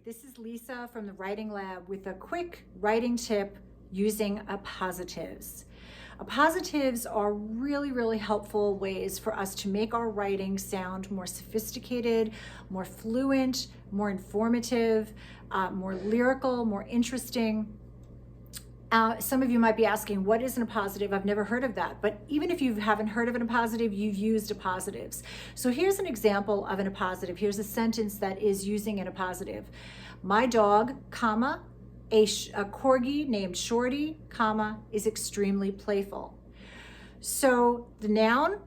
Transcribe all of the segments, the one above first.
This is Lisa from the Writing Lab with a quick writing tip using appositives. Appositives are really helpful ways for us to make our writing sound more sophisticated, more fluent, more informative, more lyrical, more interesting. Some of you might be asking, what is an appositive? I've never heard of that. But even if you haven't heard of an appositive, you've used appositives. So here's an example of an appositive. Here's a sentence that is using an appositive. My dog, comma, a corgi named Shorty, comma, is extremely playful. So the noun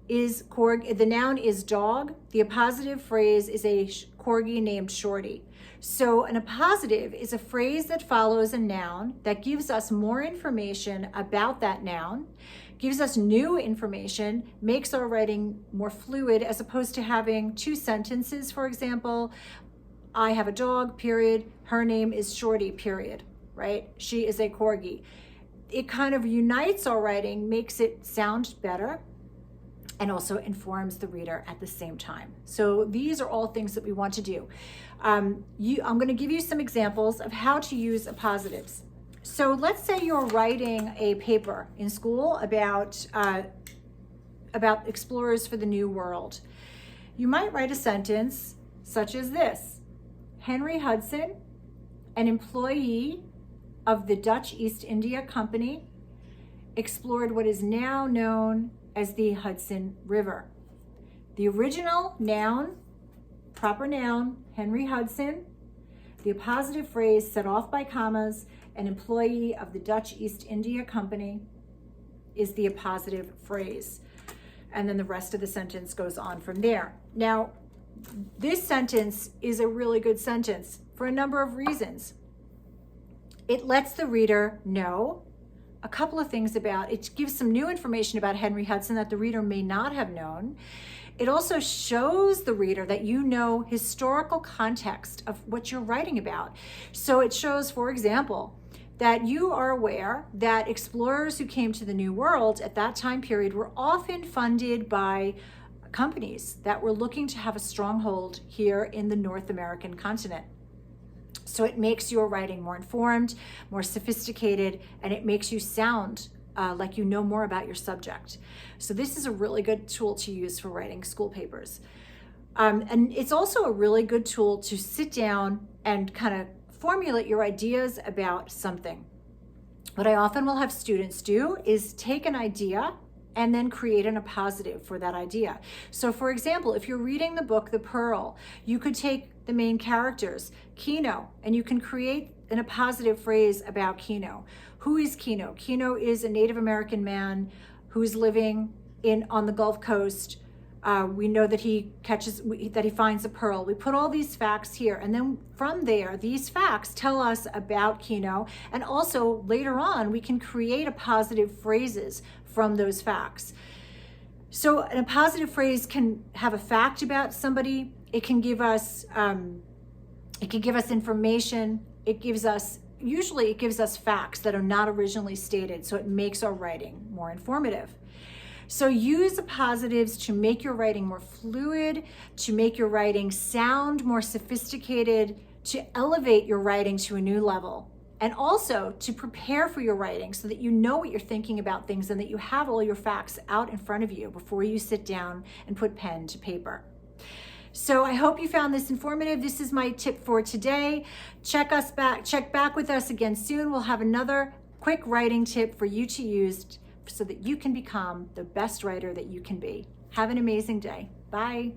is dog. The appositive phrase is a corgi named Shorty. So an appositive is a phrase that follows a noun that gives us more information about that noun, gives us new information, makes our writing more fluid as opposed to having two sentences, for example. I have a dog, period. Her name is Shorty, period, right? She is a corgi. It kind of unites our writing, makes it sound better, and also informs the reader at the same time. So these are all things that we want to do. I'm going to give you some examples of how to use appositives. So let's say you're writing a paper in school about explorers for the New World. You might write a sentence such as this: Henry Hudson, an employee of the Dutch East India Company, explored what is now known as the Hudson River. The original noun, proper noun, Henry Hudson. The appositive phrase set off by commas, an employee of the Dutch East India Company, is the appositive phrase. And then the rest of the sentence goes on from there. Now, this sentence is a really good sentence for a number of reasons. It lets the reader know a couple of things about, it gives some new information about Henry Hudson that the reader may not have known. It also shows the reader that you know historical context of what you're writing about. So it shows, for example, that you are aware that explorers who came to the New World at that time period were often funded by companies that were looking to have a stronghold here in the North American continent. So it makes your writing more informed, more sophisticated, and it makes you sound like you know more about your subject. So this is a really good tool to use for writing school papers. And it's also a really good tool to sit down and kind of formulate your ideas about something. What I often will have students do is take an idea and then create an appositive for that idea. So for example, if you're reading the book, The Pearl, you could take the main characters, Kino, and you can create an appositive phrase about Kino. Who is Kino? Kino is a Native American man who's living on the Gulf Coast. We know that he finds a pearl. We put all these facts here, and then from there, these facts tell us about Kino, and also later on, we can create appositive phrases from those facts. So an appositive phrase can have a fact about somebody. It can give us information. Usually it gives us facts that are not originally stated, so it makes our writing more informative. So use appositives to make your writing more fluid, to make your writing sound more sophisticated, to elevate your writing to a new level, and also to prepare for your writing so that you know what you're thinking about things and that you have all your facts out in front of you before you sit down and put pen to paper. So I hope you found this informative. This is my tip for today. Check back with us again soon. We'll have another quick writing tip for you to use so that you can become the best writer that you can be. Have an amazing day. Bye.